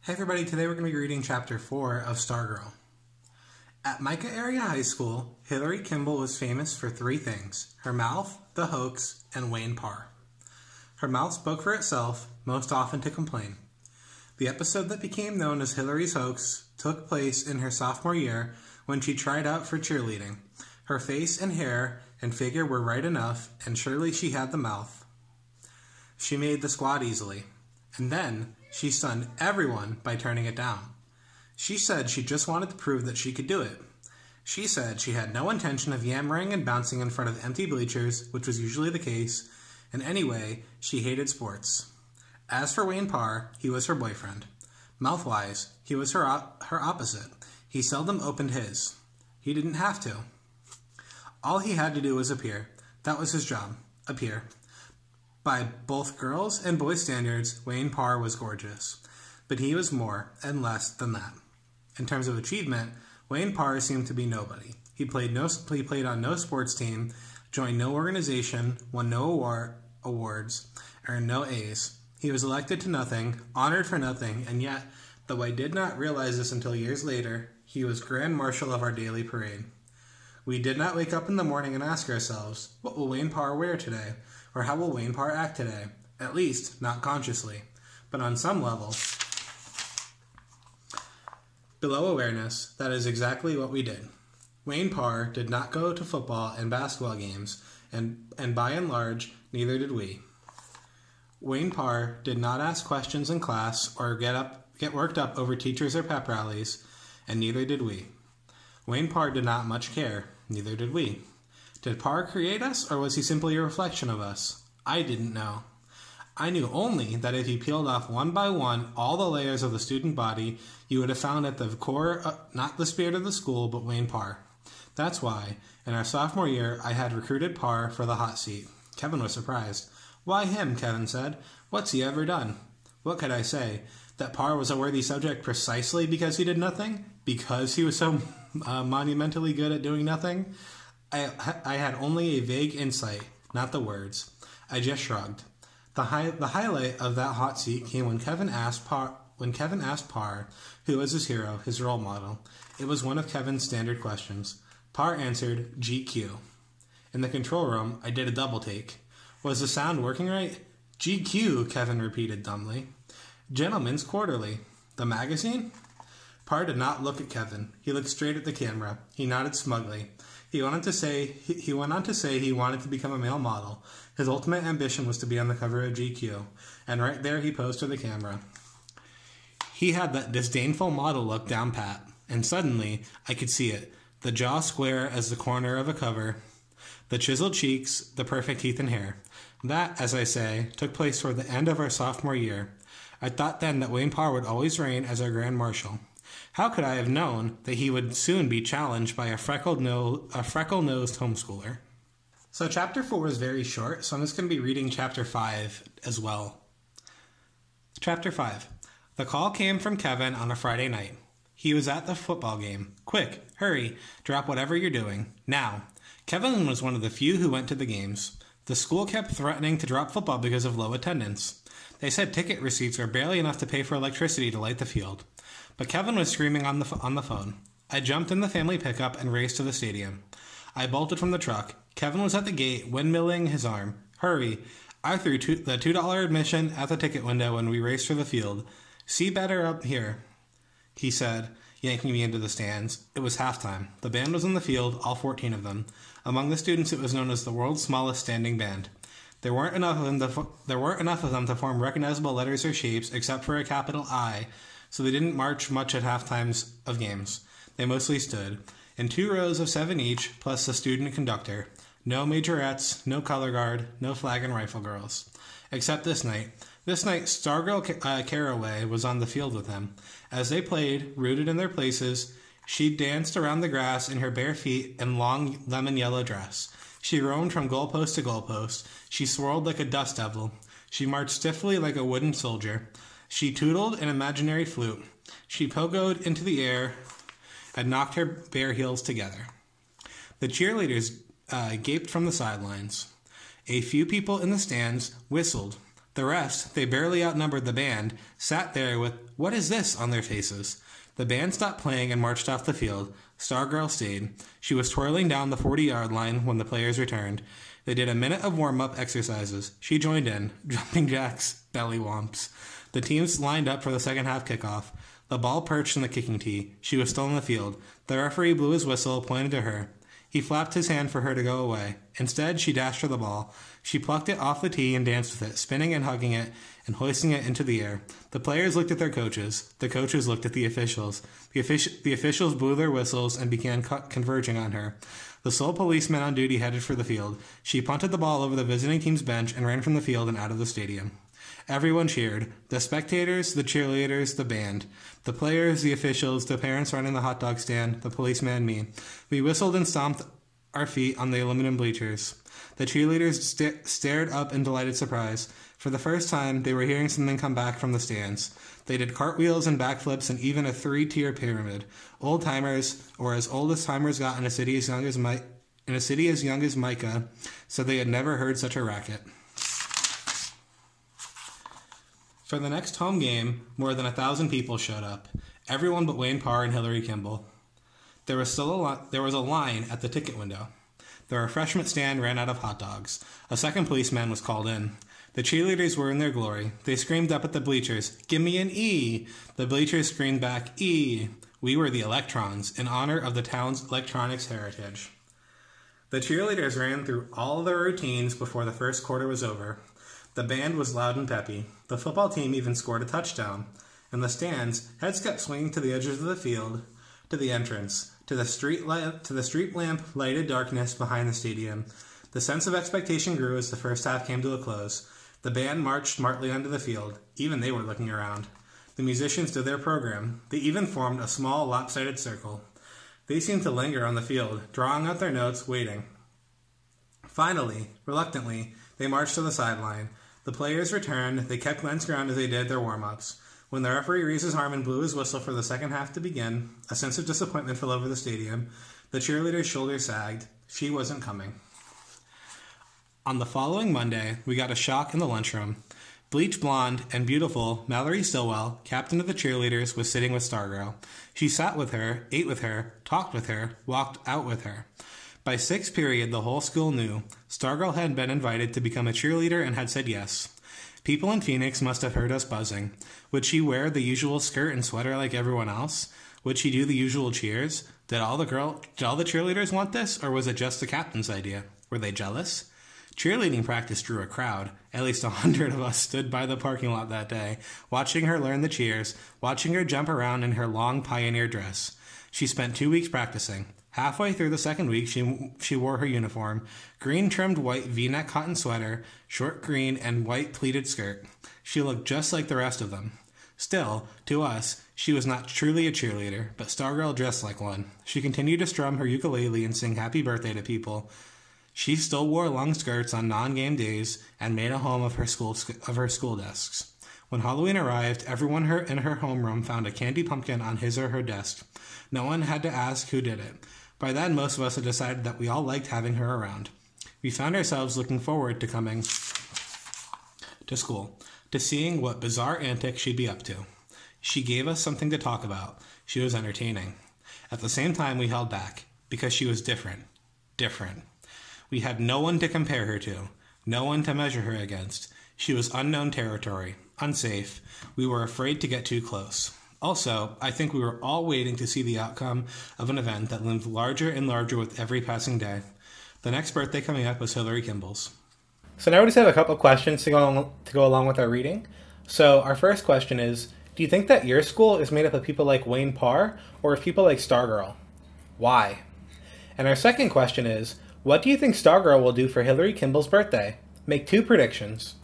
Hey everybody, today we're going to be reading Chapter 4 of Stargirl. At Micah Area High School, Hillari Kimble was famous for three things: her mouth, the hoax, and Wayne Parr. Her mouth spoke for itself, most often to complain. The episode that became known as Hillari's hoax took place in her sophomore year when she tried out for cheerleading. Her face and hair and figure were right enough, and surely she had the mouth. She made the squad easily. And then she stunned everyone by turning it down. She said she just wanted to prove that she could do it. She said she had no intention of yammering and bouncing in front of empty bleachers, which was usually the case, and anyway, she hated sports. As for Wayne Parr, he was her boyfriend. Mouth-wise, he was her opposite. He seldom opened his. He didn't have to. All he had to do was appear. That was his job. Appear. By both girls' and boys' standards, Wayne Parr was gorgeous. But he was more and less than that. In terms of achievement, Wayne Parr seemed to be nobody. He played on no sports team, joined no organization, won no awards, earned no A's. He was elected to nothing, honored for nothing, and yet, though I did not realize this until years later, he was Grand Marshal of our daily parade. We did not wake up in the morning and ask ourselves, what will Wayne Parr wear today? Or how will Wayne Parr act today? At least, not consciously. But on some level, below awareness, that is exactly what we did. Wayne Parr did not go to football and basketball games, and by and large, neither did we. Wayne Parr did not ask questions in class or get worked up over teachers or pep rallies, and neither did we. Wayne Parr did not much care, neither did we. Did Parr create us, or was he simply a reflection of us? I didn't know. I knew only that if you peeled off one by one all the layers of the student body, you would have found at the core not the spirit of the school, but Wayne Parr. That's why, in our sophomore year, I had recruited Parr for the hot seat. Kevin was surprised. Why him, Kevin said. What's he ever done? What could I say? That Parr was a worthy subject precisely because he did nothing? Because he was so monumentally good at doing nothing? I had only a vague insight, not the words. I just shrugged. The highlight of that hot seat came when Kevin asked Parr, who was his hero, his role model. It was one of Kevin's standard questions. Parr answered, GQ. In the control room, I did a double take. Was the sound working right? GQ, Kevin repeated dumbly. Gentleman's Quarterly. The magazine? Parr did not look at Kevin. He looked straight at the camera. He nodded smugly. He went on to say he wanted to become a male model. His ultimate ambition was to be on the cover of GQ, and right there he posed to the camera. He had that disdainful model look down pat, and suddenly I could see it, the jaw square as the corner of a cover, the chiseled cheeks, the perfect teeth and hair. That, as I say, took place toward the end of our sophomore year. I thought then that Wayne Parr would always reign as our Grand Marshal. How could I have known that he would soon be challenged by a freckle-nosed homeschooler? So Chapter 4 is very short, so I'm just going to be reading Chapter 5 as well. Chapter 5. The call came from Kevin on a Friday night. He was at the football game. Quick, hurry, drop whatever you're doing. Now. Kevin was one of the few who went to the games. The school kept threatening to drop football because of low attendance. They said ticket receipts were barely enough to pay for electricity to light the field. But Kevin was screaming on the phone. I jumped in the family pickup and raced to the stadium. I bolted from the truck. Kevin was at the gate, windmilling his arm. Hurry. I threw the $2 admission at the ticket window when we raced for the field. See better up here, he said, yanking me into the stands. It was halftime. The band was in the field, all 14 of them. Among the students, it was known as the world's smallest standing band. There weren't enough of them to form recognizable letters or shapes, except for a capital I, so they didn't march much at half-times of games. They mostly stood, in 2 rows of 7 each, plus the student conductor. No majorettes, no color guard, no flag and rifle girls. Except this night. This night, Stargirl Caraway was on the field with them. As they played, rooted in their places, she danced around the grass in her bare feet and long lemon-yellow dress. She roamed from goalpost to goalpost. She swirled like a dust devil. She marched stiffly like a wooden soldier. She tootled an imaginary flute. She pogoed into the air and knocked her bare heels together. The cheerleaders gaped from the sidelines. A few people in the stands whistled. The rest, they barely outnumbered the band, sat there with, "What is this?" on their faces. The band stopped playing and marched off the field. Stargirl stayed. She was twirling down the 40-yard line when the players returned. They did a minute of warm-up exercises. She joined in, jumping jacks, belly whomps. The teams lined up for the second half kickoff. The ball perched in the kicking tee. She was still in the field. The referee blew his whistle, pointed to her. He flapped his hand for her to go away. Instead, she dashed for the ball. She plucked it off the tee and danced with it, spinning and hugging it and hoisting it into the air. The players looked at their coaches. The coaches looked at the officials. The officials blew their whistles and began converging on her. The sole policeman on duty headed for the field. She punted the ball over the visiting team's bench and ran from the field and out of the stadium. Everyone cheered. The spectators, the cheerleaders, the band. The players, the officials, the parents running the hot dog stand, the policeman and me. We whistled and stomped our feet on the aluminum bleachers. The cheerleaders stared up in delighted surprise. For the first time, they were hearing something come back from the stands. They did cartwheels and backflips and even a 3-tier pyramid. Old-timers, or as old as timers got in a city as young as Micah, said they had never heard such a racket. For the next home game, more than 1,000 people showed up. Everyone but Wayne Parr and Hillari Kimble. There was a line at the ticket window. The refreshment stand ran out of hot dogs. A second policeman was called in. The cheerleaders were in their glory. They screamed up at the bleachers, "Give me an E!" The bleachers screamed back, "E!" We were the Electrons, in honor of the town's electronics heritage. The cheerleaders ran through all their routines before the first quarter was over. The band was loud and peppy. The football team even scored a touchdown. In the stands, heads kept swinging to the edges of the field, to the entrance, to the street lamp lighted darkness behind the stadium. The sense of expectation grew as the first half came to a close. The band marched smartly onto the field. Even they were looking around. The musicians did their program. They even formed a small lopsided circle. They seemed to linger on the field, drawing out their notes, waiting. Finally, reluctantly, they marched to the sideline. The players returned. They kept glancing around as they did their warm-ups. When the referee raised his arm and blew his whistle for the second half to begin, a sense of disappointment fell over the stadium. The cheerleader's shoulders sagged. She wasn't coming. On the following Monday, we got a shock in the lunchroom. Bleach blonde and beautiful Mallory Stillwell, captain of the cheerleaders, was sitting with Stargirl. She sat with her, ate with her, talked with her, walked out with her. By sixth period, the whole school knew. Stargirl had been invited to become a cheerleader and had said yes. People in Phoenix must have heard us buzzing. Would she wear the usual skirt and sweater like everyone else? Would she do the usual cheers? Did all the cheerleaders want this, or was it just the captain's idea? Were they jealous? Cheerleading practice drew a crowd. At least 100 of us stood by the parking lot that day, watching her learn the cheers, watching her jump around in her long pioneer dress. She spent 2 weeks practicing. Halfway through the second week, she wore her uniform, green-trimmed white V-neck cotton sweater, short green and white pleated skirt. She looked just like the rest of them. Still, to us, she was not truly a cheerleader, but Stargirl dressed like one. She continued to strum her ukulele and sing happy birthday to people. She still wore long skirts on non-game days and made a home of her school desks. When Halloween arrived, everyone in her homeroom found a candy pumpkin on his or her desk. No one had to ask who did it. By then, most of us had decided that we all liked having her around. We found ourselves looking forward to coming to school, to seeing what bizarre antics she'd be up to. She gave us something to talk about. She was entertaining. At the same time, we held back, because she was different. Different. We had no one to compare her to, no one to measure her against. She was unknown territory, unsafe. We were afraid to get too close. Also, I think we were all waiting to see the outcome of an event that loomed larger and larger with every passing day. The next birthday coming up was Hillari Kimble's. So now we just have a couple questions to go along with our reading. So our first question is, do you think that your school is made up of people like Wayne Parr or of people like Stargirl? Why? And our second question is, what do you think Stargirl will do for Hillari Kimble's birthday? Make 2 predictions.